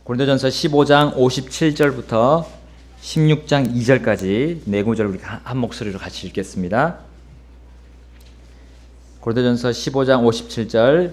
고린도전서 15장 57절부터 16장 2절까지 네 구절 우리 한 목소리로 같이 읽겠습니다. 고린도전서 15장 57절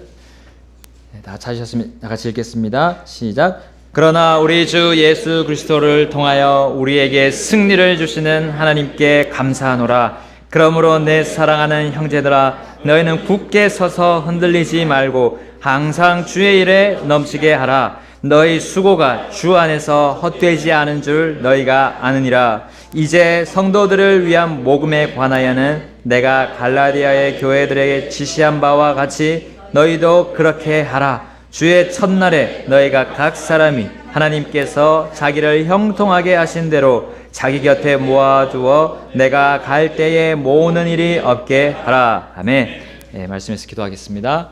다 찾으셨으면 다 같이 읽겠습니다. 시작. 그러나 우리 주 예수 그리스도를 통하여 우리에게 승리를 주시는 하나님께 감사하노라. 그러므로 내 사랑하는 형제들아, 너희는 굳게 서서 흔들리지 말고 항상 주의 일에 넘치게 하라. 너희 수고가 주 안에서 헛되지 않은 줄 너희가 아느니라. 이제 성도들을 위한 모금에 관하여는 내가 갈라디아의 교회들에게 지시한 바와 같이 너희도 그렇게 하라. 주의 첫날에 너희가 각 사람이 하나님께서 자기를 형통하게 하신 대로 자기 곁에 모아두어 내가 갈 때에 모으는 일이 없게 하라. 아멘. 말씀에서 기도하겠습니다.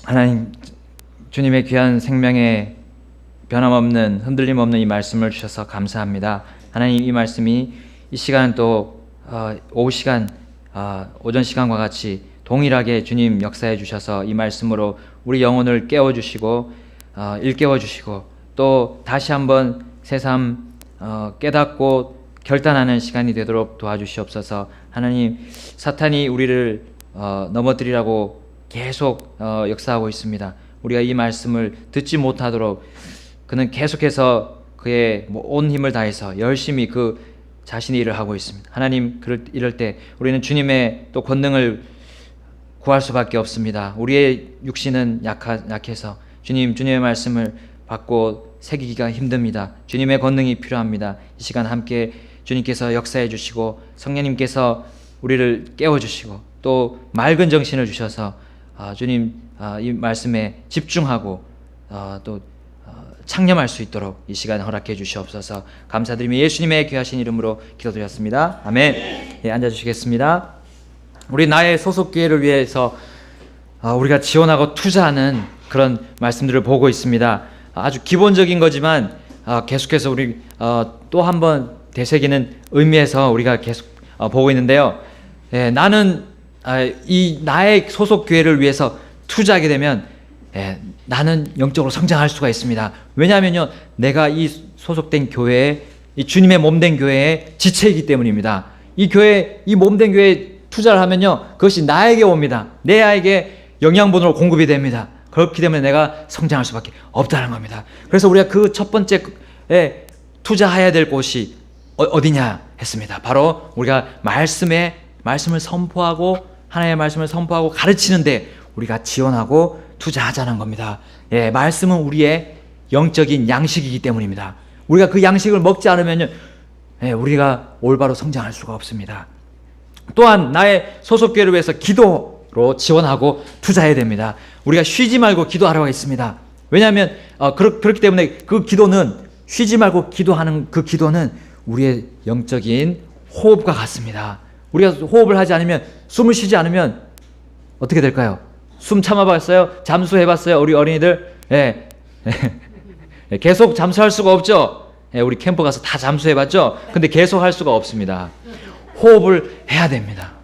하나님, 주님의 귀한 생명에 변함없는 흔들림 없는 이 말씀을 주셔서 감사합니다. 하나님, 이 말씀이 이 시간 또 오후 시간 오전 시간과 같이 동일하게 주님 역사해 주셔서 이 말씀으로 우리 영혼을 깨워주시고 일깨워주시고 또 다시 한번 새삼 깨닫고 결단하는 시간이 되도록 도와주시옵소서. 하나님, 사탄이 우리를 넘어뜨리라고 계속 역사하고 있습니다. 우리가 이 말씀을 듣지 못하도록 그는 계속해서 그의 온 힘을 다해서 열심히 그 자신의 일을 하고 있습니다. 하나님, 이럴 때 우리는 주님의 또 권능을 구할 수밖에 없습니다. 우리의 육신은 약해서 주님의 말씀을 받고 새기기가 힘듭니다. 주님의 권능이 필요합니다. 이 시간 함께 주님께서 역사해 주시고 성령님께서 우리를 깨워주시고 또 맑은 정신을 주셔서 주님 이 말씀에 집중하고 또 창념할 수 있도록 이 시간 허락해 주시옵소서. 감사드리며 예수님의 귀하신 이름으로 기도드렸습니다. 아멘. 앉아주시겠습니다. 우리 나의 소속 교회를 위해서 우리가 지원하고 투자하는 그런 말씀들을 보고 있습니다. 아주 기본적인 거지만 계속해서 우리 또 한번 되새기는 의미에서 우리가 계속 보고 있는데요. 나는 이 나의 소속 교회를 위해서 투자하게 되면 나는 영적으로 성장할 수가 있습니다. 왜냐하면요, 내가 이 소속된 교회에, 이 주님의 몸된 교회의 지체이기 때문입니다. 이 교회, 이 몸된 교회에 투자를 하면요, 그것이 나에게 옵니다. 내 아이에게 영양분으로 공급이 됩니다. 그렇기 때문에 내가 성장할 수밖에 없다는 겁니다. 그래서 우리가 그 첫 번째 투자해야 될 곳이 어디냐 했습니다. 바로 우리가 말씀을 선포하고 하나님의 말씀을 선포하고 가르치는데 우리가 지원하고 투자하자는 겁니다. 말씀은 우리의 영적인 양식이기 때문입니다. 우리가 그 양식을 먹지 않으면 우리가 올바로 성장할 수가 없습니다. 또한 나의 소속교회를 위해서 기도로 지원하고 투자해야 됩니다. 우리가 쉬지 말고 기도하라고 했습니다. 왜냐하면 그렇기 때문에 그 기도는 쉬지 말고 기도하는 그 기도는 우리의 영적인 호흡과 같습니다. 우리가 호흡을 하지 않으면, 숨을 쉬지 않으면 어떻게 될까요? 숨 참아봤어요? 잠수해봤어요? 우리 어린이들? 계속 잠수할 수가 없죠? 우리 캠프 가서 다 잠수해봤죠? 근데 계속 할 수가 없습니다. 호흡을 해야 됩니다.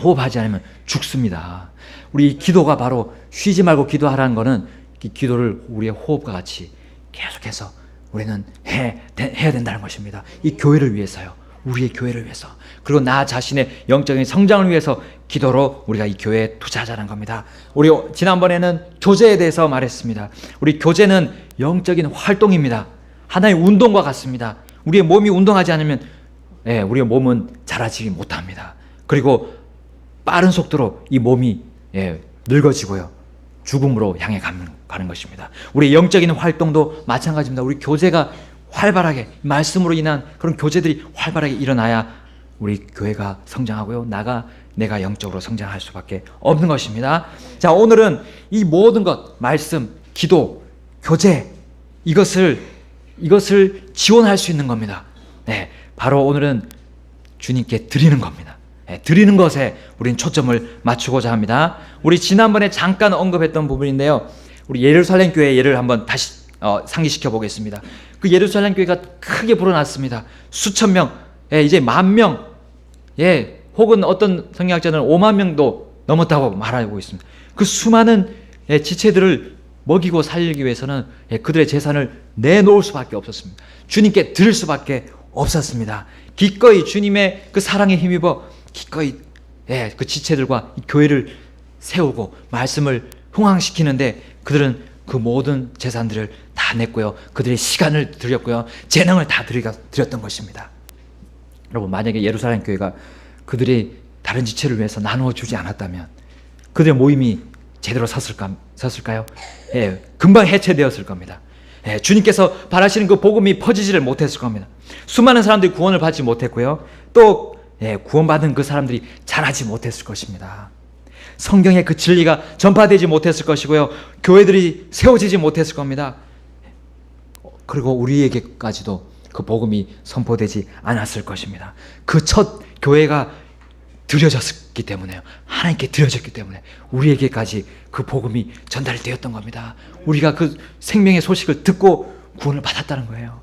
호흡하지 않으면 죽습니다. 우리 기도가 바로 쉬지 말고 기도하라는 거는 이 기도를 우리의 호흡과 같이 계속해서 우리는 해야 된다는 것입니다. 이 교회를 위해서요. 우리의 교회를 위해서, 그리고 나 자신의 영적인 성장을 위해서 기도로 우리가 이 교회에 투자하자는 겁니다. 우리 지난번에는 교제에 대해서 말했습니다. 우리 교제는 영적인 활동입니다. 하나의 운동과 같습니다. 우리의 몸이 운동하지 않으면 우리의 몸은 자라지기 못합니다. 그리고 빠른 속도로 이 몸이 늙어지고요, 죽음으로 향해 가는 것입니다. 우리 영적인 활동도 마찬가지입니다. 우리 교제가 활발하게, 말씀으로 인한 그런 교제들이 활발하게 일어나야 우리 교회가 성장하고요, 내가 영적으로 성장할 수밖에 없는 것입니다. 자, 오늘은 이 모든 것, 말씀, 기도, 교제, 이것을 지원할 수 있는 겁니다. 바로 오늘은 주님께 드리는 겁니다. 드리는 것에 우리는 초점을 맞추고자 합니다. 우리 지난번에 잠깐 언급했던 부분인데요. 우리 예루살렘 교회 예를 한번 다시 상기시켜 보겠습니다. 그 예루살렘 교회가 크게 불어났습니다. 수천 명, 이제 10,000명, 혹은 어떤 성경학자들은 50,000명도 넘었다고 말하고 있습니다. 그 수많은 지체들을 먹이고 살리기 위해서는 그들의 재산을 내놓을 수밖에 없었습니다. 주님께 드릴 수밖에 없었습니다. 기꺼이 주님의 그 사랑에 힘입어 기꺼이 그 지체들과 이 교회를 세우고 말씀을 흥황시키는데 그들은 그 모든 재산들을 다 냈고요. 그들의 시간을 드렸고요. 재능을 다 드렸던 것입니다. 여러분, 만약에 예루살렘 교회가 그들이 다른 지체를 위해서 나누어 주지 않았다면 그들의 모임이 제대로 섰을까요? 금방 해체되었을 겁니다. 주님께서 바라시는 그 복음이 퍼지지를 못했을 겁니다. 수많은 사람들이 구원을 받지 못했고요. 또 구원받은 그 사람들이 자라지 못했을 것입니다. 성경의 그 진리가 전파되지 못했을 것이고요. 교회들이 세워지지 못했을 겁니다. 그리고 우리에게까지도 그 복음이 선포되지 않았을 것입니다. 그 첫 교회가 드려졌기 때문에요. 하나님께 드려졌기 때문에 우리에게까지 그 복음이 전달되었던 겁니다. 우리가 그 생명의 소식을 듣고 구원을 받았다는 거예요.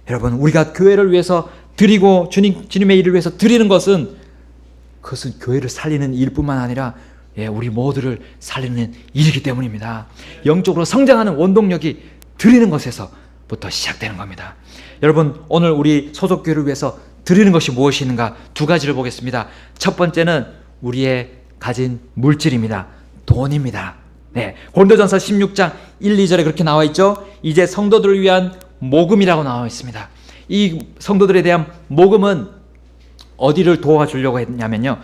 여러분, 우리가 교회를 위해서 드리고 주님의 일을 위해서 드리는 것은 그것은 교회를 살리는 일뿐만 아니라 우리 모두를 살리는 일이기 때문입니다. 영적으로 성장하는 원동력이 드리는 것에서부터 시작되는 겁니다. 여러분, 오늘 우리 소속교회를 위해서 드리는 것이 무엇이 있는가? 두 가지를 보겠습니다. 첫 번째는 우리의 가진 물질입니다. 돈입니다. 고린도전서 16장 1, 2절에 그렇게 나와 있죠. 이제 성도들을 위한 모금이라고 나와 있습니다. 이 성도들에 대한 모금은 어디를 도와주려고 했냐면요,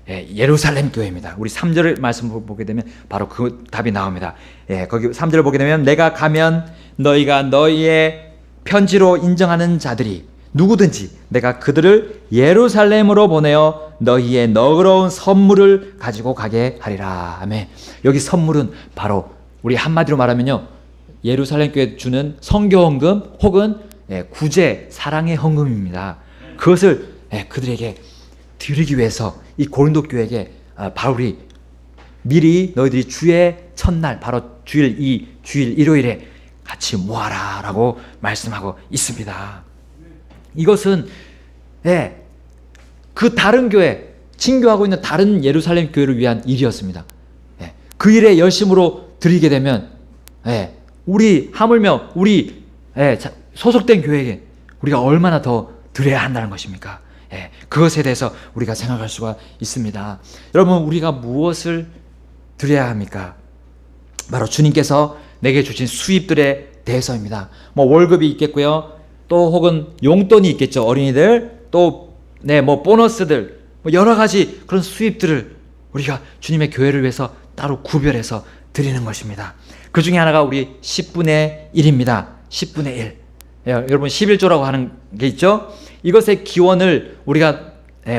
예루살렘 교회입니다. 우리 3절 말씀 보게 되면 바로 그 답이 나옵니다. 거기 3절을 보게 되면 내가 가면 너희가 너희의 편지로 인정하는 자들이 누구든지 내가 그들을 예루살렘으로 보내어 너희의 너그러운 선물을 가지고 가게 하리라. 아멘. 여기 선물은 바로 우리 한마디로 말하면요, 예루살렘 교회에 주는 선교헌금 혹은 구제, 사랑의 헌금입니다. 그것을 그들에게 드리기 위해서 이 고린도 교회에게 바울이 미리 너희들이 주의 첫날, 바로 주일 일요일에 같이 모아라 라고 말씀하고 있습니다. 이것은 그 다른 교회, 친교하고 있는 다른 예루살렘 교회를 위한 일이었습니다. 그 일에 열심으로 드리게 되면 우리 하물며 우리 소속된 교회에 우리가 얼마나 더 드려야 한다는 것입니까? 그것에 대해서 우리가 생각할 수가 있습니다. 여러분, 우리가 무엇을 드려야 합니까? 바로 주님께서 내게 주신 수입들에 대해서입니다. 뭐 월급이 있겠고요. 또 혹은 용돈이 있겠죠. 어린이들, 또 뭐 보너스들, 뭐 여러 가지 그런 수입들을 우리가 주님의 교회를 위해서 따로 구별해서 드리는 것입니다. 그 중에 하나가 우리 10분의 1입니다. 10분의 1. 여러분 11조라고 하는 게 있죠. 이것의 기원을 우리가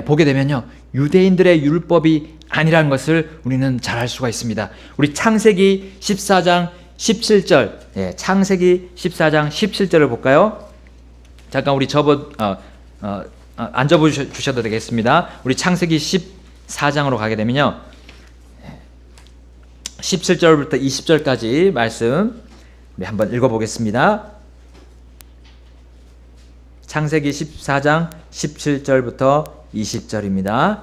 보게 되면요, 유대인들의 율법이 아니라는 것을 우리는 잘 알 수가 있습니다. 우리 창세기 14장 17절, 창세기 14장 17절을 볼까요? 잠깐 우리 앉아 주셔도 되겠습니다. 우리 창세기 14장으로 가게 되면요, 17절부터 20절까지 말씀 한번 읽어보겠습니다. 창세기 14장 17절부터 20절입니다.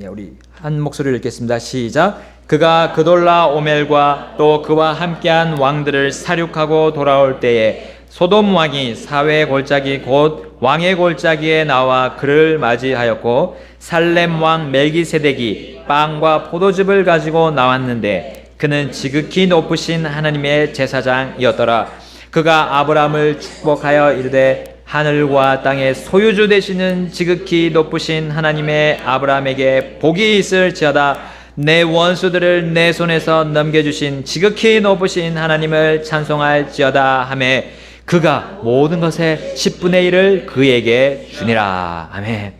우리 한 목소리를 읽겠습니다. 시작. 그가 그돌라 오멜과 또 그와 함께한 왕들을 사륙하고 돌아올 때에 소돔 왕이 사회 골짜기 곧 왕의 골짜기에 나와 그를 맞이하였고 살렘 왕 멜기세덱이 빵과 포도즙을 가지고 나왔는데 그는 지극히 높으신 하나님의 제사장이었더라. 그가 아브라함을 축복하여 이르되 하늘과 땅의 소유주 되시는 지극히 높으신 하나님의 아브라함에게 복이 있을지어다. 내 원수들을 내 손에서 넘겨주신 지극히 높으신 하나님을 찬송할지어다 하며 그가 모든 것의 10분의 1을 그에게 주니라. 아멘.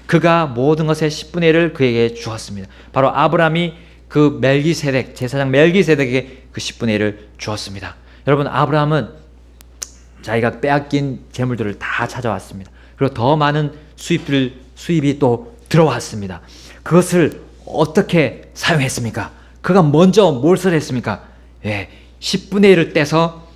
그가 모든 것의 10분의 1을 그에게 주었습니다. 바로 아브라함이 그 멜기세덱, 제사장 멜기세덱에게 그 10분의 1을 주었습니다. 여러분, 아브라함은 자기가 빼앗긴 재물들을 다 찾아왔습니다. 그리고 더 많은 수입들을 수입이 또 들어왔습니다. 그것을 어떻게 사용했습니까? 그가 먼저 무엇을 했습니까? 10분의 1을 떼서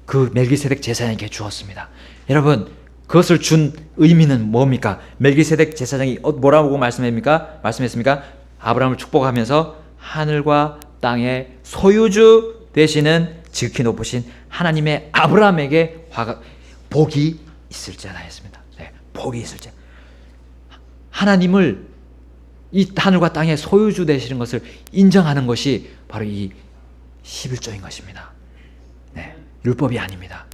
그 멜기세덱 제사장에게 주었습니다. 여러분, 그것을 준 의미는 뭡니까? 멜기세덱 제사장이 뭐라고 말씀했습니까? 아브라함을 축복하면서 하늘과 땅의 소유주 되시는 지극히 높으신 하나님의 아브라함에게 복이 있을지어다 했습니다. 복이 있을지어다. 하나님을 이 하늘과 땅의 소유주 되시는 것을 인정하는 것이 바로 이 11조인 것입니다. 율법이 아닙니다.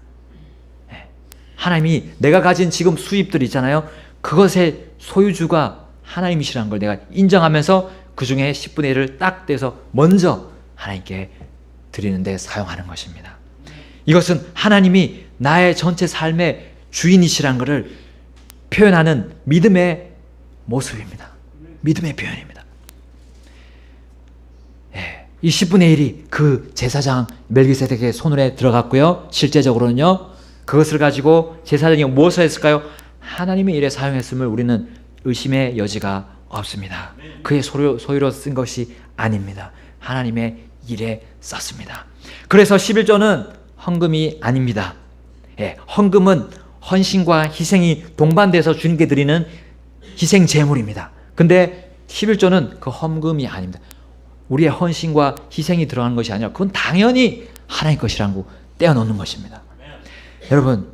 하나님이 내가 가진 지금 수입들 있잖아요. 그것의 소유주가 하나님이시라는 걸 내가 인정하면서 그 중에 10분의 1을 딱 떼서 먼저 하나님께 드리는 데 사용하는 것입니다. 이것은 하나님이 나의 전체 삶의 주인이시라는 것을 표현하는 믿음의 모습입니다. 믿음의 표현입니다. 이 10분의 1이 그 제사장 멜기세덱의 손에 들어갔고요. 실제적으로는요. 그것을 가지고 제사장이 무엇을 했을까요? 하나님의 일에 사용했음을 우리는 의심의 여지가 없습니다. 그의 소유로 쓴 것이 아닙니다. 하나님의 일에 썼습니다. 그래서 11조는 헌금이 아닙니다. 헌금은 헌신과 희생이 동반돼서 주님께 드리는 희생 제물입니다. 근데 11조는 그 헌금이 아닙니다. 우리의 헌신과 희생이 들어가는 것이 아니라 그건 당연히 하나님 것이라고 떼어놓는 것입니다. 여러분,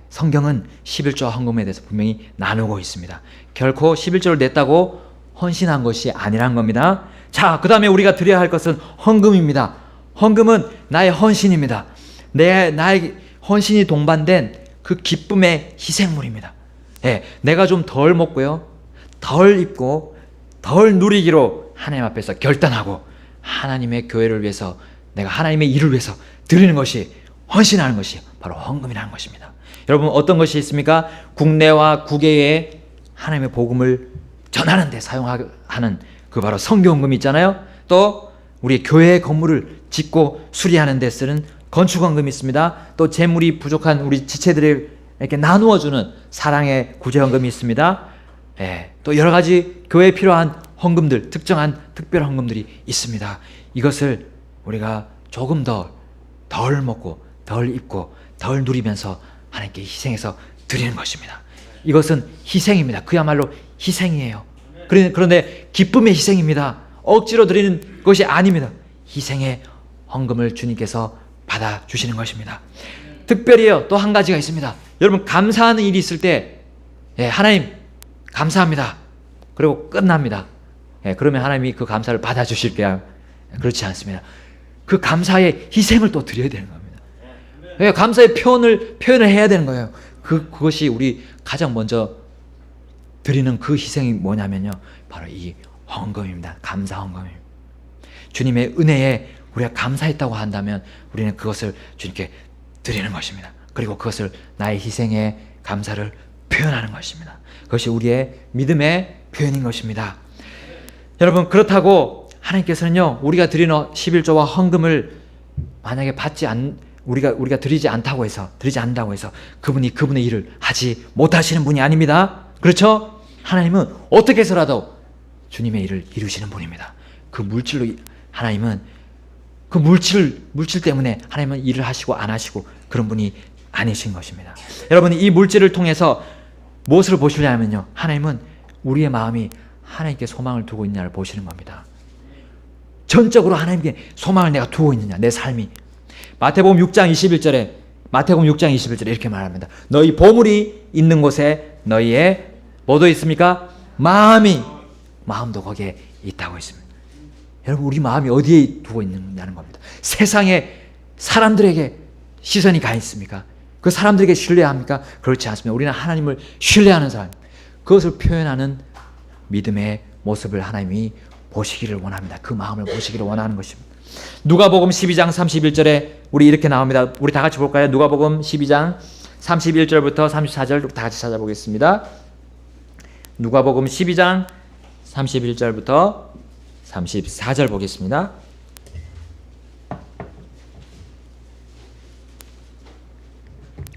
성경은 11조와 헌금에 대해서 분명히 나누고 있습니다. 결코 11조를 냈다고 헌신한 것이 아니란 겁니다. 자, 그 다음에 우리가 드려야 할 것은 헌금입니다. 헌금은 나의 헌신입니다. 나의 헌신이 동반된 그 기쁨의 희생물입니다. 내가 좀 덜 먹고요, 덜 입고, 덜 누리기로 하나님 앞에서 결단하고 하나님의 교회를 위해서, 내가 하나님의 일을 위해서 드리는 것이, 헌신하는 것이 바로 헌금이라는 것입니다. 여러분, 어떤 것이 있습니까? 국내와 국외에 하나님의 복음을 전하는 데 사용하는 그 바로 성교헌금이 있잖아요. 또 우리 교회의 건물을 짓고 수리하는 데 쓰는 건축헌금이 있습니다. 또 재물이 부족한 우리 지체들에게 나누어주는 사랑의 구제헌금이 있습니다. 또 여러 가지 교회에 필요한 헌금들, 특정한 특별 헌금들이 있습니다. 이것을 우리가 조금 덜 먹고 덜 입고 덜 누리면서 하나님께 희생해서 드리는 것입니다. 이것은 희생입니다. 그야말로 희생이에요. 그런데 기쁨의 희생입니다. 억지로 드리는 것이 아닙니다. 희생의 헌금을 주님께서 받아주시는 것입니다. 특별히요, 또 한 가지가 있습니다. 여러분, 감사하는 일이 있을 때 하나님 감사합니다. 그리고 끝납니다. 그러면 하나님이 그 감사를 받아주실게요. 그렇지 않습니다. 그 감사의 희생을 또 드려야 되는 겁니다. 감사의 표현을 해야 되는 거예요. 그것이 우리 가장 먼저 드리는 그 희생이 뭐냐면요, 바로 이 헌금입니다. 감사 헌금입니다. 주님의 은혜에 우리가 감사했다고 한다면 우리는 그것을 주님께 드리는 것입니다. 그리고 그것을 나의 희생에 감사를 표현하는 것입니다. 그것이 우리의 믿음의 표현인 것입니다. 여러분, 그렇다고 하나님께서는요, 우리가 드리는 11조와 헌금을 만약에 우리가 드리지 않는다고 해서 그분이 그분의 일을 하지 못하시는 분이 아닙니다. 그렇죠? 하나님은 어떻게 해서라도 주님의 일을 이루시는 분입니다. 하나님은 그 물질 때문에 하나님은 일을 하시고 안 하시고 그런 분이 아니신 것입니다. 여러분, 이 물질을 통해서 무엇을 보시려면요, 하나님은 우리의 마음이 하나님께 소망을 두고 있느냐를 보시는 겁니다. 전적으로 하나님께 소망을 내가 두고 있느냐, 내 삶이. 마태복음 6장 21절에 이렇게 말합니다. 너희 보물이 있는 곳에 너희의 뭐도 있습니까? 마음도 거기에 있다고 있습니다. 여러분, 우리 마음이 어디에 두고 있느냐는 겁니다. 세상에 사람들에게 시선이 가 있습니까? 그 사람들에게 신뢰합니까? 그렇지 않습니다. 우리는 하나님을 신뢰하는 사람, 그것을 표현하는 믿음의 모습을 하나님이 보시기를 원합니다. 그 마음을 보시기를 원하는 것입니다. 누가복음 12장 31절에 우리 이렇게 나옵니다. 우리 다 같이 볼까요? 누가복음 12장 31절부터 34절 다 같이 찾아보겠습니다. 누가복음 12장 31절부터 34절 보겠습니다.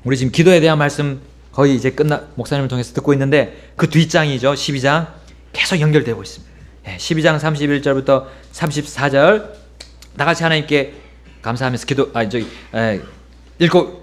우리 지금 기도에 대한 말씀 거의 이제 목사님을 통해서 듣고 있는데 그 뒷장이죠. 12장 계속 연결되고 있습니다. 12장 31절부터 34절 다 같이 하나님께 감사하면서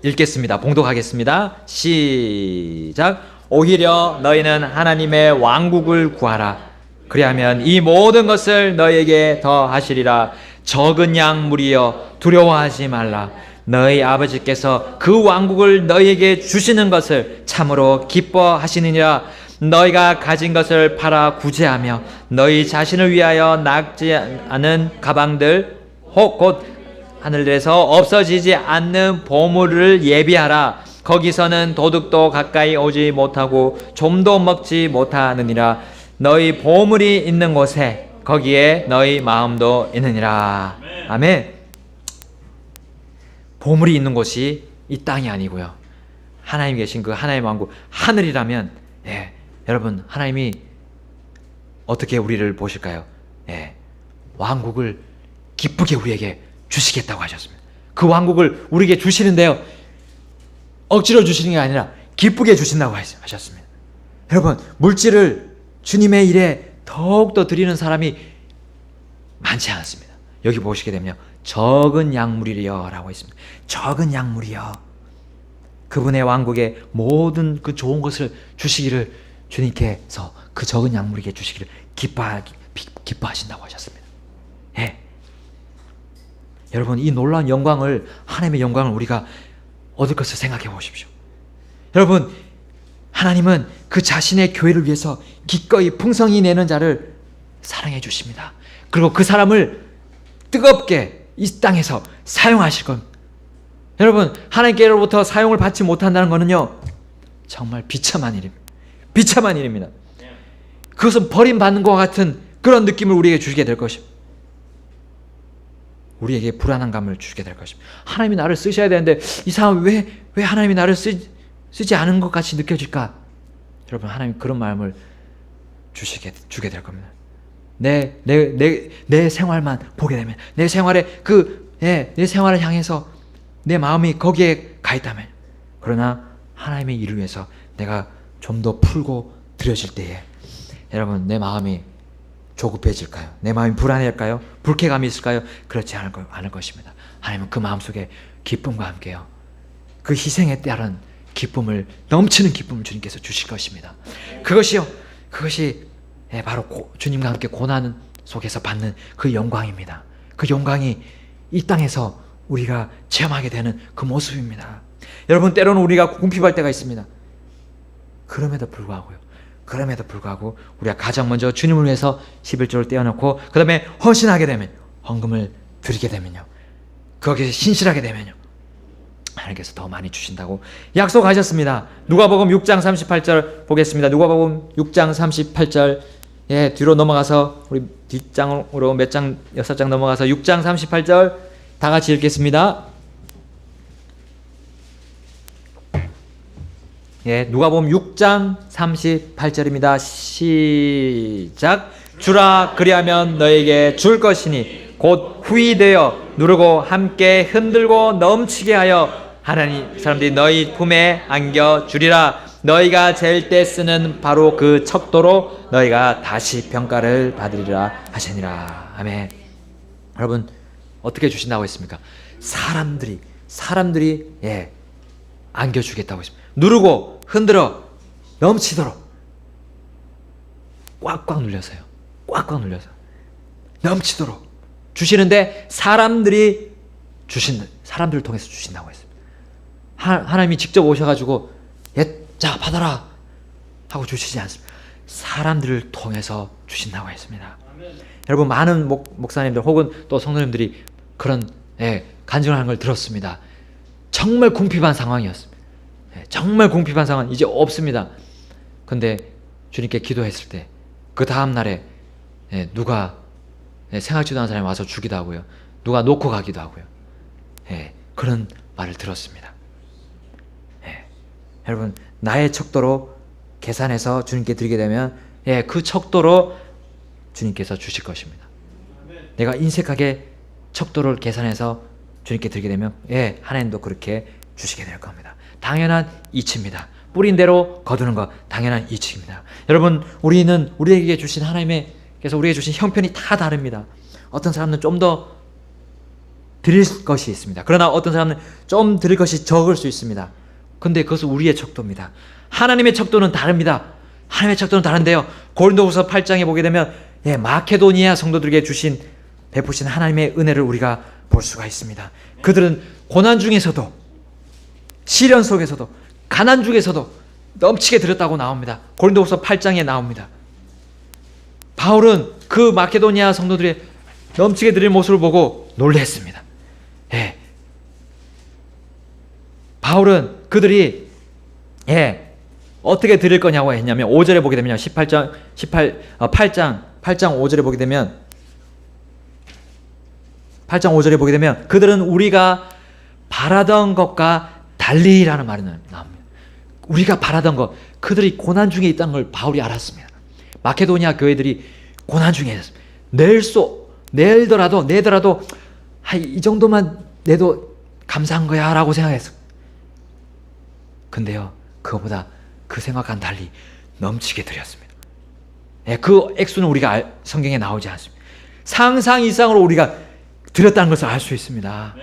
읽겠습니다. 봉독하겠습니다. 시작. 오히려 너희는 하나님의 왕국을 구하라. 그리하면 이 모든 것을 너희에게 더하시리라. 적은 양 무리여 두려워하지 말라. 너희 아버지께서 그 왕국을 너희에게 주시는 것을 참으로 기뻐하시느니라. 너희가 가진 것을 팔아 구제하며 너희 자신을 위하여 낡지 않은 가방들 곧 하늘에서 없어지지 않는 보물을 예비하라. 거기서는 도둑도 가까이 오지 못하고 좀도 먹지 못하느니라. 너희 보물이 있는 곳에 거기에 너희 마음도 있느니라. 아멘. 보물이 있는 곳이 이 땅이 아니고요. 하나님 계신 그 하나님의 왕국 하늘이라면 여러분 하나님이 어떻게 우리를 보실까요? 왕국을 기쁘게 우리에게 주시겠다고 하셨습니다. 그 왕국을 우리에게 주시는데요. 억지로 주시는 게 아니라 기쁘게 주신다고 하셨습니다. 여러분 물질을 주님의 일에 더욱더 드리는 사람이 많지 않습니다. 여기 보시게 되면 적은 양물이여 라고 있습니다. 적은 양물이여. 그분의 왕국에 모든 그 좋은 것을 주시기를 주님께서 그 적은 양물에게 주시기를 기뻐하신다고 하셨습니다. 여러분 이 놀라운 영광을 하나님의 영광을 우리가 얻을 것을 생각해 보십시오. 여러분 하나님은 그 자신의 교회를 위해서 기꺼이 풍성히 내는 자를 사랑해 주십니다. 그리고 그 사람을 뜨겁게 이 땅에서 사용하실 겁니다. 여러분 하나님께로부터 사용을 받지 못한다는 것은요 정말 비참한 일입니다. 비참한 일입니다. 그것은 버림받는 것과 같은 그런 느낌을 우리에게 주게 될 것입니다. 우리에게 불안한 감을 주게 될 것입니다. 하나님이 나를 쓰셔야 되는데 이 사람 왜 하나님이 나를 쓰지 않은 것 같이 느껴질까? 여러분 하나님 그런 마음을 주게 될 겁니다. 내 생활만 보게 되면 내 생활에 내 생활을 향해서 내 마음이 거기에 가 있다면 그러나 하나님의 일을 위해서 내가 좀 더 풀고 들여질 때에 여러분 내 마음이 조급해질까요? 내 마음이 불안할까요? 불쾌감이 있을까요? 그렇지 않을 것입니다. 하나님은 그 마음속에 기쁨과 함께요. 그 희생에 따른 기쁨을 넘치는 기쁨을 주님께서 주실 것입니다. 그것이 바로 주님과 함께 고난 속에서 받는 그 영광입니다. 그 영광이 이 땅에서 우리가 체험하게 되는 그 모습입니다. 여러분 때로는 우리가 궁핍할 때가 있습니다. 그럼에도 불구하고 우리가 가장 먼저 주님을 위해서 11조를 떼어놓고 그 다음에 헌신하게 되면 헌금을 드리게 되면요 거기서 신실하게 되면요 하나님께서 더 많이 주신다고 약속하셨습니다. 누가복음 6장 38절 보겠습니다. 누가복음 6장 38절 뒤로 넘어가서 우리 뒷장으로 몇 장 6장 넘어가서 6장 38절 다 같이 읽겠습니다. 누가복음 6장 38절입니다. 시작. 주라 그리하면 너에게 줄 것이니 곧 후히 되어 누르고 함께 흔들고 넘치게 하여 하나님 사람들이 너희 품에 안겨 주리라. 너희가 잴 때 쓰는 바로 그 척도로 너희가 다시 평가를 받으리라 하시니라. 아멘. 여러분 어떻게 주신다고 했습니까? 사람들이 안겨주겠다고 했습니다. 누르고 흔들어 넘치도록 꽉꽉 눌려서요. 꽉꽉 눌려서 넘치도록 주시는데 사람들을 통해서 주신다고 했습니다. 하나님이 직접 오셔가지고 자 받아라 하고 주시지 않습니다. 사람들을 통해서 주신다고 했습니다. 여러분 많은 목사님들 혹은 또 성도님들이 그런 간증하는 걸 들었습니다. 정말 궁핍한 상황이었습니다. 정말 궁핍한 상황 이제 없습니다. 근데 주님께 기도했을 때 그 다음 날에 누가 생각지도 않은 사람이 와서 주기도 하고요. 누가 놓고 가기도 하고요. 그런 말을 들었습니다. 여러분 나의 척도로 계산해서 주님께 드리게 되면 그 척도로 주님께서 주실 것입니다. 내가 인색하게 척도를 계산해서 주님께 드리게 되면 하나님도 그렇게 주시게 될 겁니다. 당연한 이치입니다. 뿌린 대로 거두는 것 당연한 이치입니다. 여러분, 우리는 우리에게 주신 하나님께서 우리에게 주신 형편이 다 다릅니다. 어떤 사람은 좀 더 드릴 것이 있습니다. 그러나 어떤 사람은 좀 드릴 것이 적을 수 있습니다. 근데 그것은 우리의 척도입니다. 하나님의 척도는 다릅니다. 하나님의 척도는 다른데요, 고린도후서 8장에 보게 되면 마케도니아 성도들에게 베푸신 하나님의 은혜를 우리가 볼 수가 있습니다. 그들은 고난 중에서도, 시련 속에서도, 가난 중에서도 넘치게 드렸다고 나옵니다. 고린도후서 8장에 나옵니다. 바울은 그 마케도니아 성도들의 넘치게 드릴 모습을 보고 놀랐습니다. 바울은 그들이 어떻게 드릴 거냐고 했냐면 5절에 보게 되면 8장 5절에 보게 되면 8장 5절에 보게 되면 그들은 우리가 바라던 것과 달리라는 말이 나옵니다. 우리가 바라던 것, 그들이 고난 중에 있다는 걸 바울이 알았습니다. 마케도니아 교회들이 고난 중에 있었습니다. 내더라도 이 정도만 내도 감사한 거야 라고 생각했어요. 근데요, 그거보다 그 생각과는 달리 넘치게 드렸습니다. 그 액수는 우리가 성경에 나오지 않습니다. 상상 이상으로 우리가 드렸다는 것을 알 수 있습니다.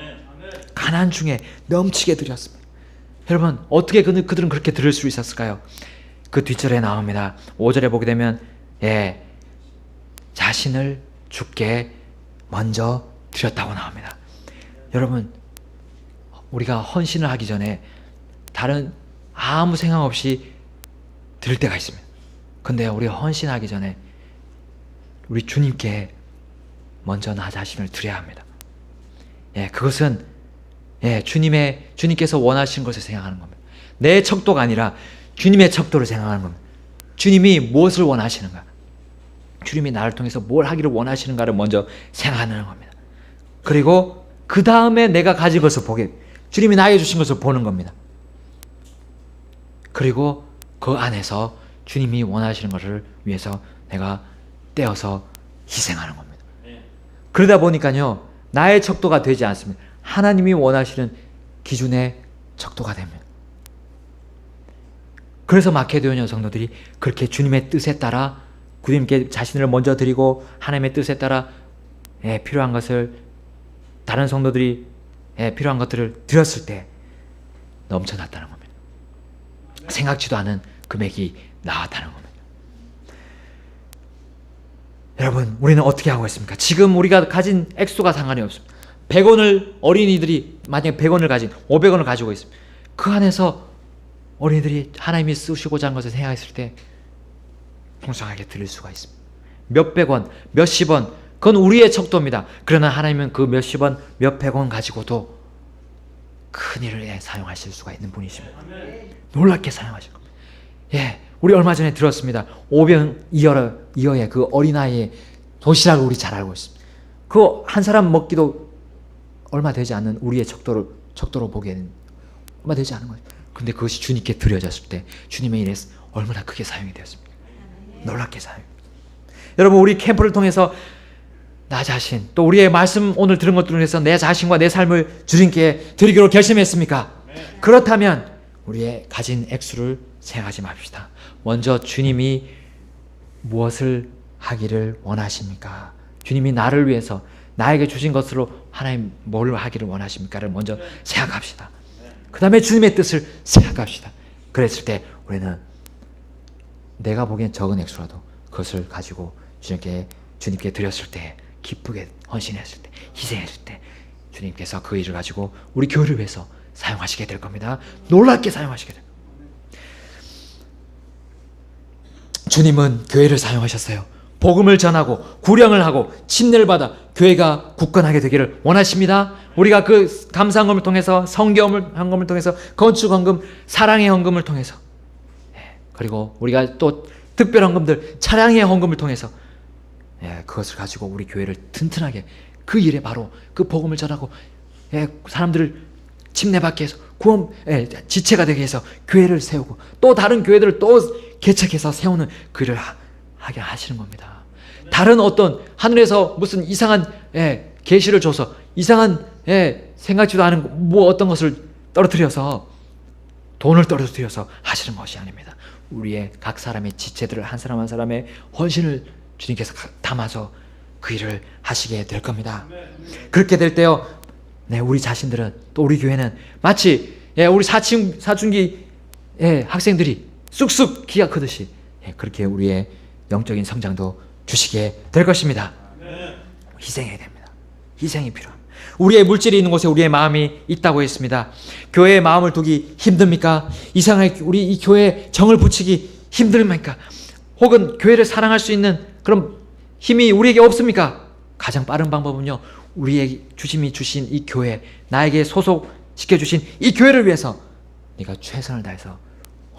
가난 중에 넘치게 드렸습니다. 여러분, 어떻게 그들은 그렇게 드릴 수 있었을까요? 그 뒷절에 나옵니다. 5절에 보게 되면 자신을 주께 먼저 드렸다고 나옵니다. 여러분, 우리가 헌신을 하기 전에 다른 아무 생각 없이 드릴 때가 있습니다. 근데 우리가 헌신하기 전에 우리 주님께 먼저 나 자신을 드려야 합니다. 그것은 주님께서 원하시는 것을 생각하는 겁니다. 내 척도가 아니라 주님의 척도를 생각하는 겁니다. 주님이 무엇을 원하시는가, 주님이 나를 통해서 뭘 하기를 원하시는가를 먼저 생각하는 겁니다. 그리고 그 다음에 내가 가진 것을 주님이 나에게 주신 것을 보는 겁니다. 그리고 그 안에서 주님이 원하시는 것을 위해서 내가 떼어서 희생하는 겁니다. 그러다 보니까요, 나의 척도가 되지 않습니다. 하나님이 원하시는 기준의 척도가 됩니다. 그래서 마케도니아 성도들이 그렇게 주님의 뜻에 따라 주님께 자신을 먼저 드리고 하나님의 뜻에 따라 필요한 것을, 다른 성도들이 필요한 것들을 드렸을 때 넘쳐났다는 겁니다. 생각지도 않은 금액이 나왔다는 겁니다. 여러분, 우리는 어떻게 하고 있습니까? 지금 우리가 가진 액수가 상관이 없습니다. 100원을 어린이들이 만약에 100원을 가진 500원을 가지고 있습니다. 그 안에서 어린이들이 하나님이 쓰시고자 한 것을 생각했을 때 풍성하게 드릴 수가 있습니다. 몇백 원, 몇십 원, 그건 우리의 척도입니다. 그러나 하나님은 그 몇십 원, 몇백 원 가지고도 큰 일을 사용하실 수가 있는 분이십니다. 놀랍게 사용하실 겁니다. 우리 얼마 전에 들었습니다. 오병이어의 그 어린아이의 도시락을 우리 잘 알고 있습니다. 그거 한 사람 먹기도 얼마 되지 않는 우리의 척도로 보기에는 얼마 되지 않은 거예요. 그런데 그것이 주님께 드려졌을 때 주님의 일에 얼마나 크게 사용이 되었습니까? 놀랍게 사용입니다. 여러분, 우리 캠프를 통해서 나 자신, 또 우리의 말씀 오늘 들은 것들을 통해서 내 자신과 내 삶을 주님께 드리기로 결심했습니까? 그렇다면 우리의 가진 액수를 생각하지 맙시다. 먼저 주님이 무엇을 하기를 원하십니까? 주님이 나를 위해서 나에게 주신 것으로 하나님 뭘 하기를 원하십니까를 먼저 생각합시다. 그 다음에 주님의 뜻을 생각합시다. 그랬을 때 우리는 내가 보기엔 적은 액수라도 그것을 가지고 주님께 드렸을 때, 기쁘게 헌신했을 때, 희생했을 때 주님께서 그 일을 가지고 우리 교회를 위해서 사용하시게 될 겁니다. 놀랍게 사용하시게 될 겁니다. 주님은 교회를 사용하셨어요. 복음을 전하고 구령을 하고 침례를 받아 교회가 굳건하게 되기를 원하십니다. 우리가 그 감사헌금을 통해서, 성경헌금을 통해서, 건축헌금, 사랑의 헌금을 통해서, 그리고 우리가 또 특별헌금들, 차량의 헌금을 통해서 그것을 가지고 우리 교회를 튼튼하게, 그 일에 바로 그 복음을 전하고 사람들을 침례받게 해서 지체가 되게 해서 교회를 세우고 또 다른 교회들을 또 개척해서 세우는 그 일을 하게 하시는 겁니다. 다른 어떤 하늘에서 무슨 이상한 계시를 줘서 이상한 생각지도 않은 어떤 것을 떨어뜨려서 돈을 떨어뜨려서 하시는 것이 아닙니다. 우리의 각 사람의 지체들을 한 사람 한 사람의 헌신을 주님께서 담아서 그 일을 하시게 될 겁니다. 그렇게 될 때요, 네, 우리 자신들은 또 우리 교회는 마치 우리 사춘기 학생들이 쑥쑥 키가 크듯이 그렇게 우리의 영적인 성장도 주시게 될 것입니다. 희생해야 됩니다. 희생이 필요합니다. 우리의 물질이 있는 곳에 우리의 마음이 있다고 했습니다. 교회에 마음을 두기 힘듭니까? 이상하게 우리 이 교회에 정을 붙이기 힘듭니까? 혹은 교회를 사랑할 수 있는 그런 힘이 우리에게 없습니까? 가장 빠른 방법은요, 우리에게 주심이 주신 이 교회, 나에게 소속시켜 주신 이 교회를 위해서 네가 최선을 다해서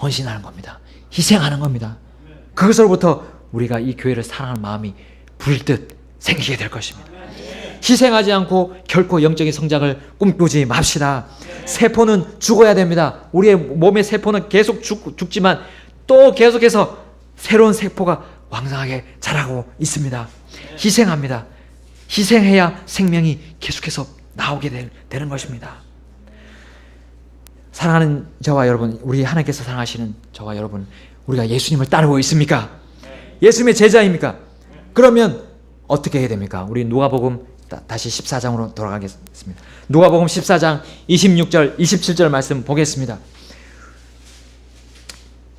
헌신하는 겁니다. 희생하는 겁니다. 그것으로부터 우리가 이 교회를 사랑하는 마음이 불듯 생기게 될 것입니다. 희생하지 않고 결코 영적인 성장을 꿈꾸지 맙시다. 세포는 죽어야 됩니다. 우리의 몸의 세포는 계속 죽지만 또 계속해서 새로운 세포가 왕성하게 자라고 있습니다. 희생합니다. 희생해야 생명이 계속해서 나오게 되는 것입니다. 사랑하는 저와 여러분, 우리 하나님께서 사랑하시는 저와 여러분, 우리가 예수님을 따르고 있습니까? 예수님의 제자입니까? 그러면 어떻게 해야 됩니까? 우리 누가복음 다시 14장으로 돌아가겠습니다. 누가복음 14장 26절 27절 말씀 보겠습니다.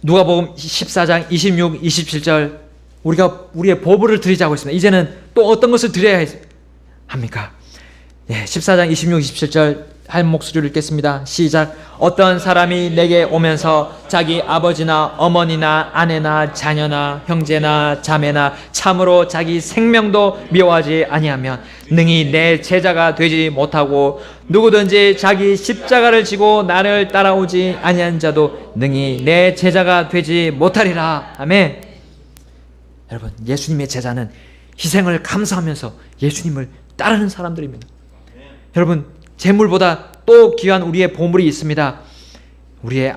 누가복음 14장 26, 27절 우리가 우리의 보물을 드리자고 했습니다. 이제는 또 어떤 것을 드려야 합니까? 14장 26, 27절 한 목소리로 읽겠습니다. 시작. 어떤 사람이 내게 오면서 자기 아버지나 어머니나 아내나 자녀나 형제나 자매나 참으로 자기 생명도 미워하지 아니하면 능히 내 제자가 되지 못하고 누구든지 자기 십자가를 지고 나를 따라오지 아니한 자도 능히 내 제자가 되지 못하리라. 아멘. 여러분, 예수님의 제자는 희생을 감사하면서 예수님을 따르는 사람들입니다. 여러분, 재물보다 또 귀한 우리의 보물이 있습니다. 우리의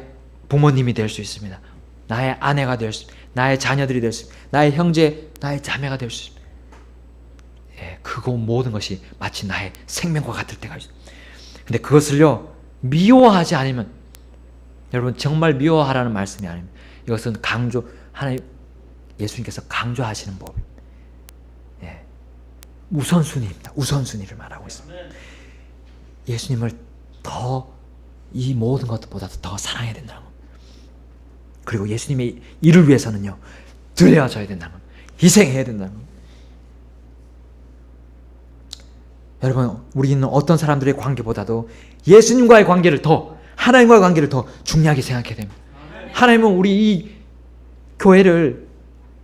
부모님이 될 수 있습니다. 나의 아내가 될 수 있습니다. 나의 자녀들이 될 수 있습니다. 나의 형제, 나의 자매가 될 수 있습니다. 그거 모든 것이 마치 나의 생명과 같을 때가 있습니다. 근데 그것을요, 미워하지 않으면, 여러분 정말 미워하라는 말씀이 아닙니다. 이것은 하나님 예수님께서 강조하시는 법입니다. 우선순위입니다. 우선순위를 말하고 있습니다. 예수님을 이 모든 것보다 더 사랑해야 된다는 겁니다. 그리고 예수님의 일을 위해서는요, 드려져야 된다는 겁니다. 희생해야 된다는 겁니다. 여러분, 우리는 어떤 사람들의 관계보다도 예수님과의 관계를 하나님과의 관계를 더 중요하게 생각해야 됩니다. 하나님은 우리 이 교회를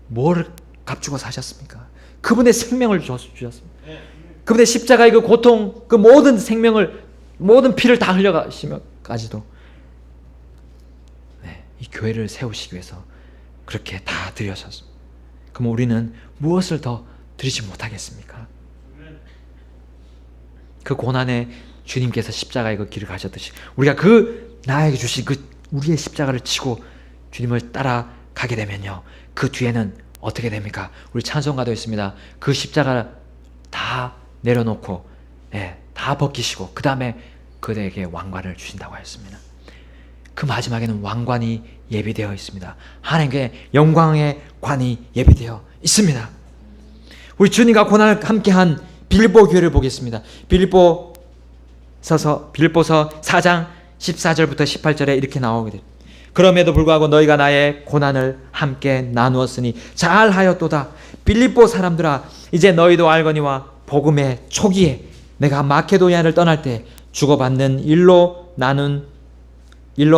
뭘 값주고 사셨습니까? 그분의 생명을 주셨습니다. 그분의 십자가의 그 고통, 그 모든 생명을, 모든 피를 다 흘려가시면까지도 이 교회를 세우시기 위해서 그렇게 다 드려셨습니다. 그럼 우리는 무엇을 더 드리지 못하겠습니까? 그 고난에 주님께서 십자가의 그 길을 가셨듯이 우리가 나에게 주신 우리의 십자가를 지고 주님을 따라가게 되면요, 그 뒤에는 어떻게 됩니까? 우리 찬송가도 있습니다. 그 십자가를 다 내려놓고 다 벗기시고 그 다음에 그들에게 왕관을 주신다고 했습니다. 그 마지막에는 왕관이 예비되어 있습니다. 하나님께 영광의 관이 예비되어 있습니다. 우리 주님과 고난을 함께한 빌립보 교회를 보겠습니다. 빌립보서 4장 14절부터 18절에 이렇게 나오게 됩니다. 그럼에도 불구하고 너희가 나의 고난을 함께 나누었으니 잘하였도다. 빌립보 사람들아, 이제 너희도 알거니와 복음의 초기에 내가 마케도니아를 떠날 때 주고받는 일로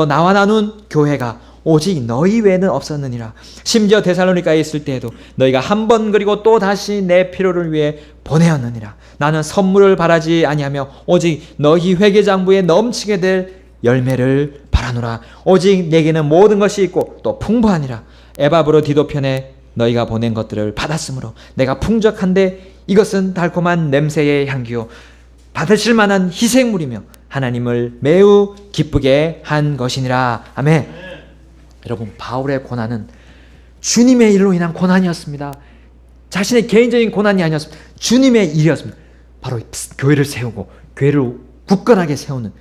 나와 나눈 교회가 오직 너희 외에는 없었느니라. 심지어 데살로니가에 있을 때에도 너희가 한 번 그리고 또 다시 내 필요를 위해 보내었느니라. 나는 선물을 바라지 아니하며 오직 너희 회계장부에 넘치게 될 열매를 바라노라. 오직 내게는 모든 것이 있고 또 풍부하니라. 에바브로 디도편에 너희가 보낸 것들을 받았으므로 내가 풍족한데 이것은 달콤한 냄새의 향기요 받으실 만한 희생물이며 하나님을 매우 기쁘게 한 것이니라. 아멘. 여러분, 바울의 고난은 주님의 일로 인한 고난이었습니다. 자신의 개인적인 고난이 아니었습니다. 주님의 일이었습니다. 바로 교회를 세우고 교회를 굳건하게 세우는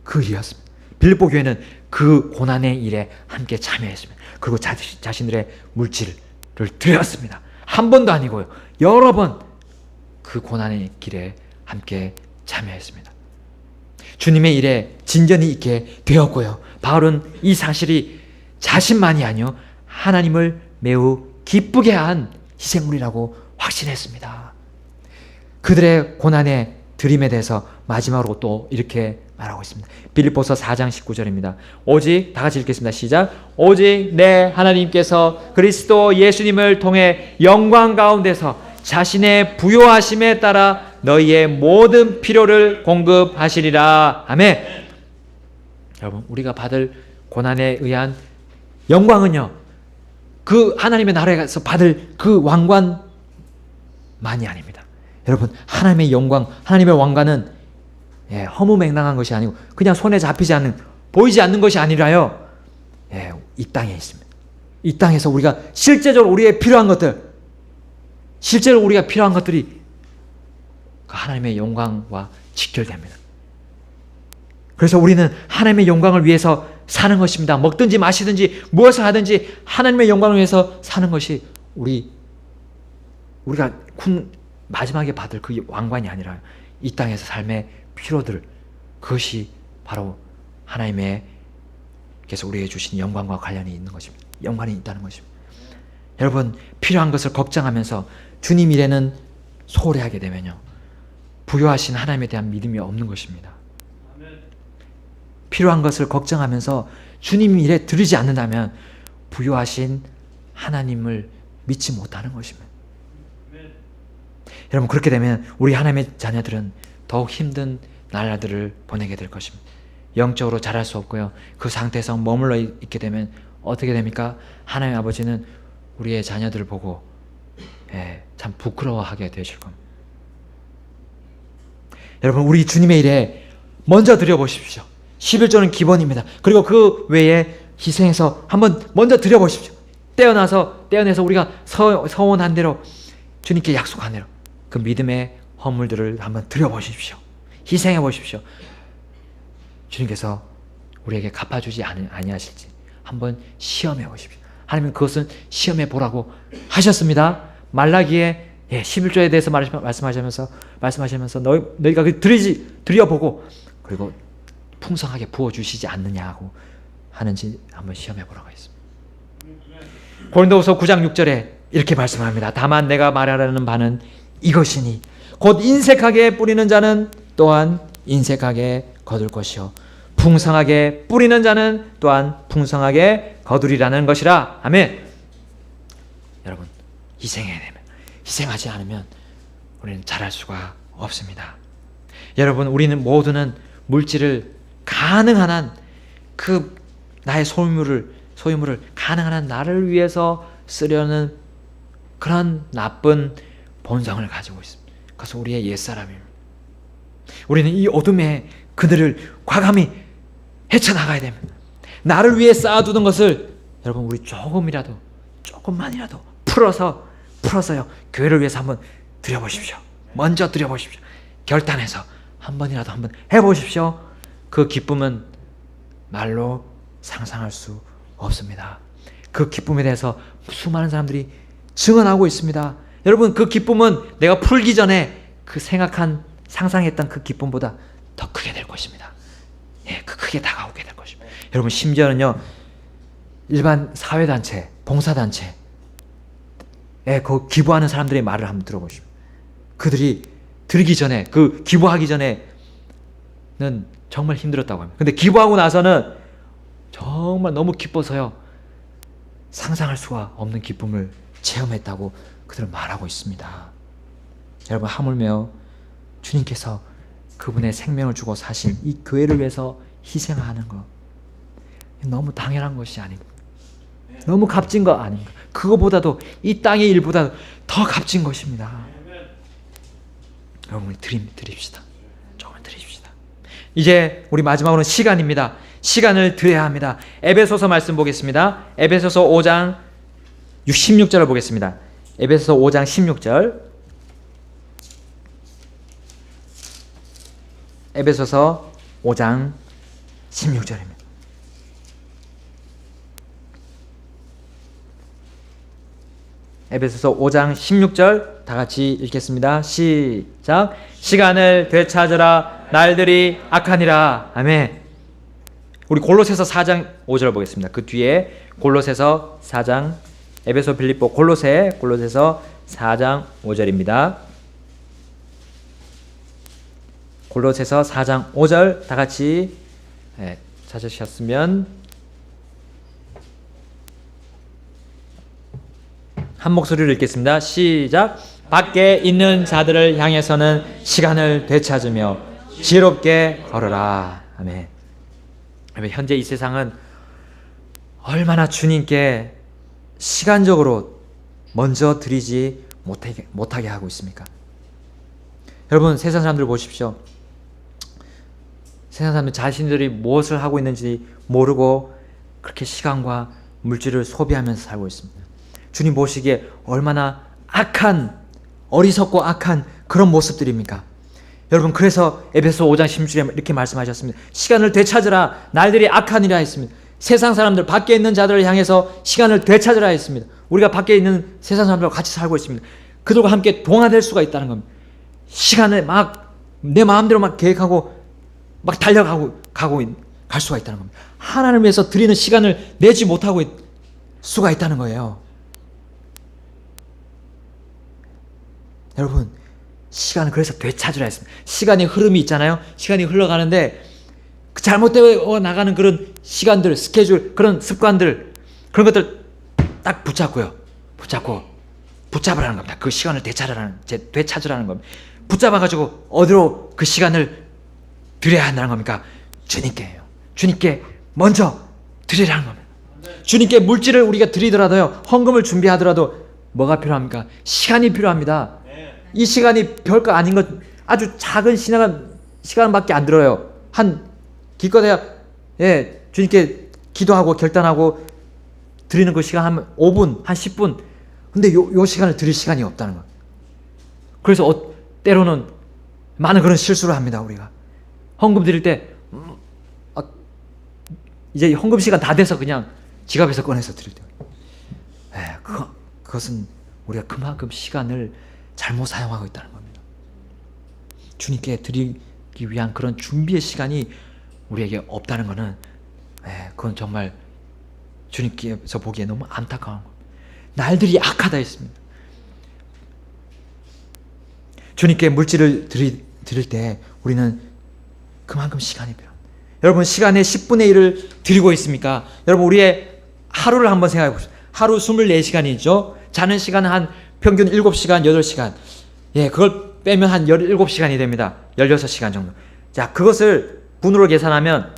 그 일이었습니다. 빌립보 교회는 그 고난의 일에 함께 참여했습니다. 그리고 자신들의 물질을 드렸습니다. 한 번도 아니고요. 여러 번 그 고난의 길에 함께 참여했습니다. 주님의 일에 진전이 있게 되었고요. 바울은 이 사실이 자신만이 아니요 하나님을 매우 기쁘게 한 희생물이라고 확신했습니다. 그들의 고난의 드림에 대해서 마지막으로 또 이렇게 말하고 있습니다. 빌립보서 4장 19절입니다. 오직 다 같이 읽겠습니다. 시작. 오직 내 하나님께서 그리스도 예수님을 통해 영광 가운데서 자신의 부요하심에 따라 너희의 모든 필요를 공급하시리라. 아멘. 여러분, 우리가 받을 고난에 의한 영광은요, 그 하나님의 나라에서 받을 그 왕관만이 아닙니다. 여러분, 하나님의 영광, 하나님의 왕관은 허무맹랑한 것이 아니고 그냥 손에 잡히지 않는, 보이지 않는 것이 아니라요, 이 땅에 있습니다. 이 땅에서 우리가 실제적으로 우리의 필요한 것들, 실제로 우리가 필요한 것들이 그 하나님의 영광과 직결됩니다. 그래서 우리는 하나님의 영광을 위해서 사는 것입니다. 먹든지 마시든지 무엇을 하든지 하나님의 영광을 위해서 사는 것이 우리가 마지막에 받을 그 왕관이 아니라 이 땅에서 삶의 필요들, 그것이 바로 하나님의 께서 우리에게 주신 영광과 관련이 있는 것입니다. 영광이 있다는 것입니다. 여러분, 필요한 것을 걱정하면서 주님 일에는 소홀히 하게 되면요, 부요하신 하나님에 대한 믿음이 없는 것입니다. 필요한 것을 걱정하면서 주님 일에 들이지 않는다면 부요하신 하나님을 믿지 못하는 것입니다. 여러분, 그렇게 되면 우리 하나님의 자녀들은 더욱 힘든 나라들을 보내게 될 것입니다. 영적으로 자랄 수 없고요, 그 상태에서 머물러 있게 되면 어떻게 됩니까? 하나님 아버지는 우리의 자녀들을 보고 참 부끄러워하게 되실 겁니다. 여러분, 우리 주님의 일에 먼저 드려보십시오. 11조는 기본입니다. 그리고 그 외에 희생해서 한번 먼저 드려보십시오. 떼어내서 우리가 서원한 대로, 주님께 약속한 대로 그 믿음의 허물들을 한번 드려보십시오. 희생해 보십시오. 주님께서 우리에게 갚아주지 아니하실지 한번 시험해 보십시오. 하나님은 그것은 시험해 보라고 하셨습니다. 말라기에 11조에 대해서 말씀하시면서 너희가 드려보고 그리고 풍성하게 부어주시지 않느냐고 하는지 한번 시험해 보라고 했습니다. 고린도후서 9장 6절에 이렇게 말씀합니다. 다만 내가 말하려는 바는 이것이니 곧 인색하게 뿌리는 자는 또한 인색하게 거둘 것이요 풍성하게 뿌리는 자는 또한 풍성하게 거두리라는 것이라. 아멘. 여러분, 희생해야 됩니다. 희생하지 않으면 우리는 자랄 수가 없습니다. 여러분, 우리는 모두는 물질을 가능한 한 그 나의 소유물을 가능한 한 나를 위해서 쓰려는 그런 나쁜 본성을 가지고 있습니다. 그래서 우리의 옛사람입니다. 우리는 이 어둠에 그들을 과감히 헤쳐나가야 됩니다. 나를 위해 쌓아두던 것을 여러분, 우리 조금만이라도 풀어서요, 교회를 위해서 한번 드려보십시오. 먼저 드려보십시오. 결단해서 한번 해보십시오. 그 기쁨은 말로 상상할 수 없습니다. 그 기쁨에 대해서 수많은 사람들이 증언하고 있습니다. 여러분, 그 기쁨은 내가 풀기 전에 그 상상했던 그 기쁨보다 더 크게 될 것입니다. 크게 다가오게 될 것입니다. 여러분, 심지어는요, 일반 사회단체, 봉사단체, 그 기부하는 사람들의 말을 한번 들어보십시오. 그들이 드리기 전에, 그 기부하기 전에는 정말 힘들었다고 합니다. 근데 기부하고 나서는 정말 너무 기뻐서요, 상상할 수가 없는 기쁨을 체험했다고 그들은 말하고 있습니다. 여러분, 하물며 주님께서 그분의 생명을 주고 사신 이 교회를 위해서 희생하는 것, 너무 당연한 것이 아닌가, 너무 값진 거 아닌가, 그거보다도 이 땅의 일보다 더 값진 것입니다. 여러분, 드립시다. 조금만 드립시다. 이제 우리 마지막으로는 시간입니다. 시간을 드려야 합니다. 에베소서 말씀 보겠습니다. 에베소서 5장 16절을 보겠습니다. 에베소서 5장 16절. 에베소서 5장 16절입니다. 에베소서 5장 16절 다 같이 읽겠습니다. 시작. 시간을 되찾으라. 날들이 악하니라. 아멘. 우리 골로새서 4장 5절 보겠습니다. 그 뒤에 골로새서 4장, 에베소, 빌립보, 골로새서 4장 5절입니다. 골로새서 4장 5절 다 같이 찾으셨으면 한 목소리로 읽겠습니다. 시작. 밖에 있는 자들을 향해서는 시간을 되찾으며 지혜롭게 걸어라. 아멘. 현재 이 세상은 얼마나 주님께 시간적으로 먼저 드리지 못하게 하고 있습니까? 여러분, 세상 사람들 보십시오. 세상 사람들 자신들이 무엇을 하고 있는지 모르고 그렇게 시간과 물질을 소비하면서 살고 있습니다. 주님 보시기에 얼마나 악한, 어리석고 악한 그런 모습들입니까? 여러분, 그래서 에베소 5장 16절에 이렇게 말씀하셨습니다. 시간을 되찾으라. 날들이 악하니라 했습니다. 세상 사람들, 밖에 있는 자들을 향해서 시간을 되찾으라 했습니다. 우리가 밖에 있는 세상 사람들과 같이 살고 있습니다. 그들과 함께 동화될 수가 있다는 겁니다. 시간을 막 내 마음대로 막 계획하고 막 달려가고 갈 수가 있다는 겁니다. 하나님을 위해서 드리는 시간을 내지 못하고 수가 있다는 거예요. 여러분, 시간을 그래서 되찾으라 했습니다. 시간의 흐름이 있잖아요. 시간이 흘러가는데 그 잘못되어 나가는 그런 시간들, 스케줄, 그런 습관들, 그런 것들 딱 붙잡으라는 겁니다. 그 시간을 되찾으라는 겁니다. 붙잡아가지고 어디로 그 시간을 드려야 한다는 겁니까? 주님께요. 주님께 먼저 드리라는 겁니다. 주님께 물질을 우리가 드리더라도요, 헌금을 준비하더라도 뭐가 필요합니까? 시간이 필요합니다. 이 시간이 별거 아닌 것, 아주 작은 시간밖에 안 들어요. 기껏해야 주님께 기도하고 결단하고 드리는 그 시간 한 5분, 한 10분. 근데 요 시간을 드릴 시간이 없다는 거예요. 그래서 때로는 많은 그런 실수를 합니다. 우리가 헌금 드릴 때 이제 헌금 시간 다 돼서 그냥 지갑에서 꺼내서 드릴 때, 그것은 우리가 그만큼 시간을 잘못 사용하고 있다는 겁니다. 주님께 드리기 위한 그런 준비의 시간이 우리에게 없다는 것은 그건 정말 주님께서 보기에 너무 안타까운 겁니다. 날들이 악하다 했습니다. 주님께 물질을 드릴 때 우리는 그만큼 시간이 필요합니다. 여러분, 시간의 10분의 1을 드리고 있습니까? 여러분, 우리의 하루를 한번 생각해 보십시오. 하루 24시간이죠. 자는 시간은 한 평균 7시간, 8시간. 그걸 빼면 한 17시간이 됩니다. 16시간 정도. 자, 그것을 분으로 계산하면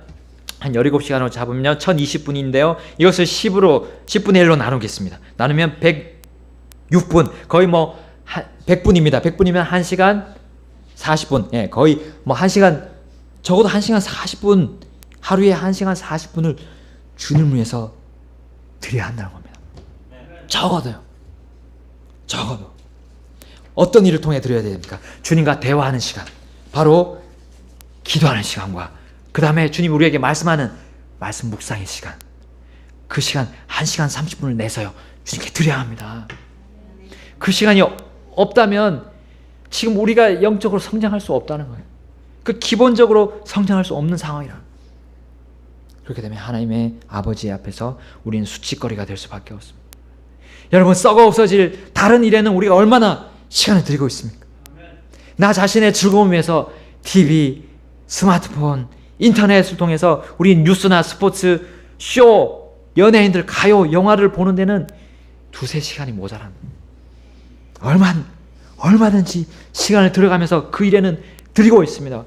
한 17시간으로 잡으면 1020분인데요. 이것을 10분의 1로 나누겠습니다. 나누면 106분. 거의 100분입니다. 100분이면 1시간 40분. 거의 1시간, 적어도 1시간 40분, 하루에 1시간 40분을 주님을 위해서 드려야 한다는 겁니다. 적어도. 어떤 일을 통해 드려야 됩니까? 주님과 대화하는 시간, 바로 기도하는 시간과 그 다음에 주님 우리에게 말씀하는 말씀 묵상의 시간, 그 시간 1시간 30분을 내서요 주님께 드려야 합니다. 그 시간이 없다면 지금 우리가 영적으로 성장할 수 없다는 거예요. 그 기본적으로 성장할 수 없는 상황이라. 그렇게 되면 하나님의 아버지 앞에서 우리는 수치거리가 될 수밖에 없습니다. 여러분, 썩어 없어질 다른 일에는 우리가 얼마나 시간을 들이고 있습니까? 나 자신의 즐거움 위해서 TV, 스마트폰, 인터넷을 통해서 우리 뉴스나 스포츠, 쇼, 연예인들, 가요, 영화를 보는 데는 2-3시간이 모자랍니다. 얼마든지 시간을 들어가면서 그 일에는 드리고 있습니다.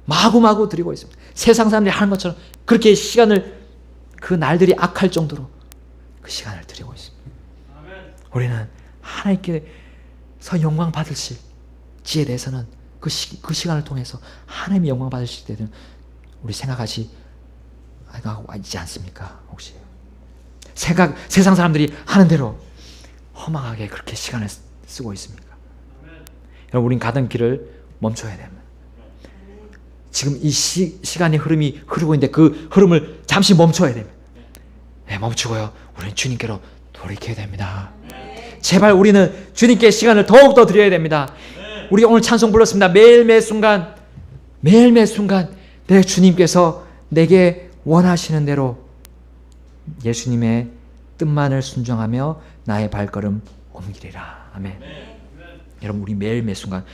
마구마구 드리고 있습니다. 세상 사람들이 하는 것처럼 그렇게 시간을, 그 날들이 악할 정도로 그 시간을 드리고 있습니다. 우리는 하나님께서 영광 받으실 지에 대해서는 그 시간을 통해서 하나님이 영광 받으실 때는 우리 생각하지 않습니까? 혹시 세상 사람들이 하는 대로 허망하게 그렇게 시간을 쓰고 있습니까? 여러분, 우린 가던 길을 멈춰야 됩니다. 지금 이 시간의 흐름이 흐르고 있는데 그 흐름을 잠시 멈춰야 됩니다. 네, 멈추고요. 우리는 주님께로 돌이켜야 됩니다. 제발 우리는 주님께 시간을 더욱더 드려야 됩니다. 우리가 오늘 찬송 불렀습니다. 매일매 순간 내 주님께서 내게 원하시는 대로 예수님의 뜻만을 순종하며 나의 발걸음 옮기리라. 아멘. 여러분, 우리 매일매 순간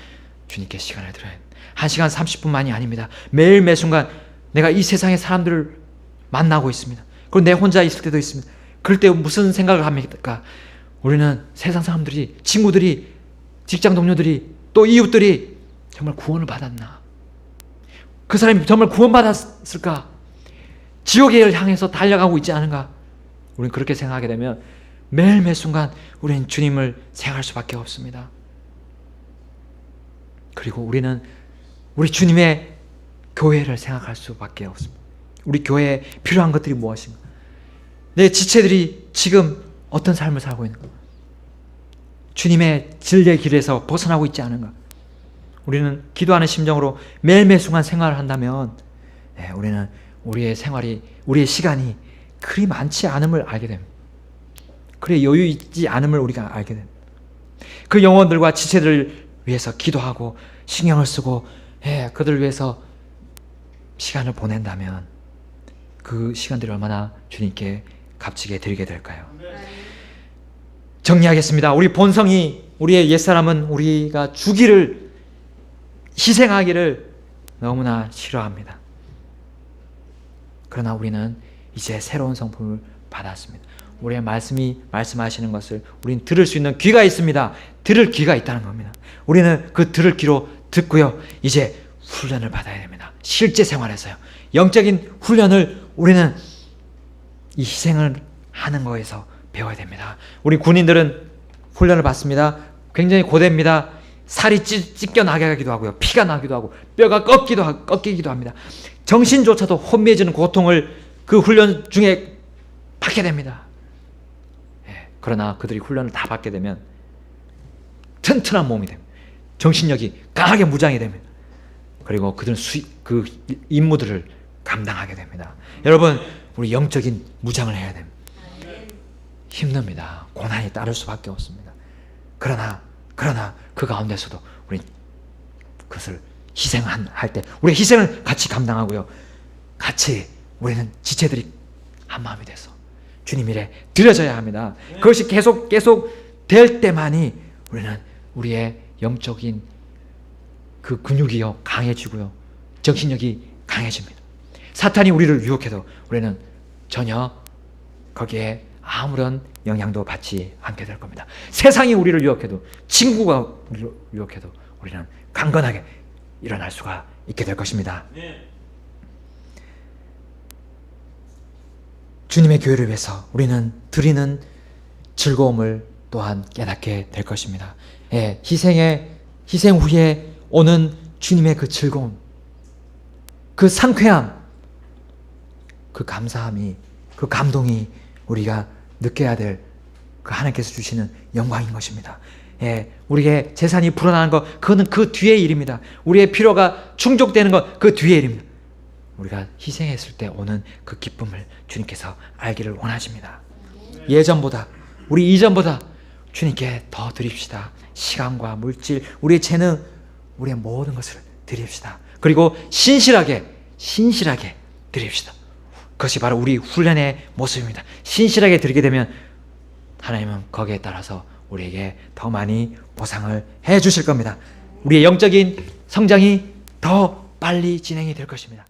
주님께 시간을 드려야 합니다. 1시간 30분만이 아닙니다. 매일 매 순간 내가 이 세상의 사람들을 만나고 있습니다. 그리고 내 혼자 있을 때도 있습니다. 그럴 때 무슨 생각을 합니까? 우리는 세상 사람들이, 친구들이, 직장 동료들이, 또 이웃들이 정말 구원을 받았나? 그 사람이 정말 구원받았을까? 지옥을 향해서 달려가고 있지 않은가? 우리는 그렇게 생각하게 되면 매일 매 순간 우리는 주님을 생각할 수밖에 없습니다. 그리고 우리는 우리 주님의 교회를 생각할 수밖에 없습니다. 우리 교회에 필요한 것들이 무엇인가? 내 지체들이 지금 어떤 삶을 살고 있는가? 주님의 진리의 길에서 벗어나고 있지 않은가? 우리는 기도하는 심정으로 매일매 순간 생활을 한다면 우리는 우리의 생활이, 우리의 시간이 그리 많지 않음을 알게 됩니다. 그리 여유 있지 않음을 우리가 알게 됩니다. 그 영혼들과 지체들을 위해서 기도하고 신경을 쓰고 그들을 위해서 시간을 보낸다면 그 시간들이 얼마나 주님께 값지게 드리게 될까요? 정리하겠습니다. 우리 본성이, 우리의 옛사람은 우리가 주기를, 희생하기를 너무나 싫어합니다. 그러나 우리는 이제 새로운 성품을 받았습니다. 우리의 말씀이 말씀하시는 것을 우리는 들을 수 있는 귀가 있습니다. 들을 귀가 있다는 겁니다. 우리는 그 들을 귀로 듣고요. 이제 훈련을 받아야 됩니다. 실제 생활에서요. 영적인 훈련을 우리는 이 희생을 하는 거에서 배워야 됩니다. 우리 군인들은 훈련을 받습니다. 굉장히 고됩니다. 살이 찢겨 나가기도 하고요. 피가 나기도 하고 뼈가 꺾이기도 합니다. 정신조차도 혼미해지는 고통을 그 훈련 중에 받게 됩니다. 그러나 그들이 훈련을 다 받게 되면 튼튼한 몸이 됩니다. 정신력이 강하게 무장이 됩니다. 그리고 그들은 그 임무들을 감당하게 됩니다. 여러분, 우리 영적인 무장을 해야 됩니다. 힘듭니다. 고난이 따를 수밖에 없습니다. 그러나 그 가운데서도 우리 그것을 희생할 때 우리의 희생을 같이 감당하고요. 같이 우리는 지체들이 한 마음이 돼서 주님 일에 드려져야 합니다. 그것이 계속 될 때만이 우리는 우리의 영적인 그 근육이요 강해지고요. 정신력이 강해집니다. 사탄이 우리를 유혹해도 우리는 전혀 거기에 아무런 영향도 받지 않게 될 겁니다. 세상이 우리를 유혹해도, 친구가 우리를 유혹해도 우리는 강건하게 일어날 수가 있게 될 것입니다. 주님의 교회를 위해서 우리는 드리는 즐거움을 또한 깨닫게 될 것입니다. 희생 후에 오는 주님의 그 즐거움, 그 상쾌함, 그 감사함이, 그 감동이 우리가 느껴야 될 그 하나님께서 주시는 영광인 것입니다. 우리의 재산이 불어나는 것, 그거는 그 뒤의 일입니다. 우리의 필요가 충족되는 것, 그 뒤의 일입니다. 우리가 희생했을 때 오는 그 기쁨을 주님께서 알기를 원하십니다. 예전보다, 우리 이전보다 주님께 더 드립시다. 시간과 물질, 우리의 재능, 우리의 모든 것을 드립시다. 그리고 신실하게 드립시다. 그것이 바로 우리 훈련의 모습입니다. 신실하게 드리게 되면 하나님은 거기에 따라서 우리에게 더 많이 보상을 해 주실 겁니다. 우리의 영적인 성장이 더 빨리 진행이 될 것입니다.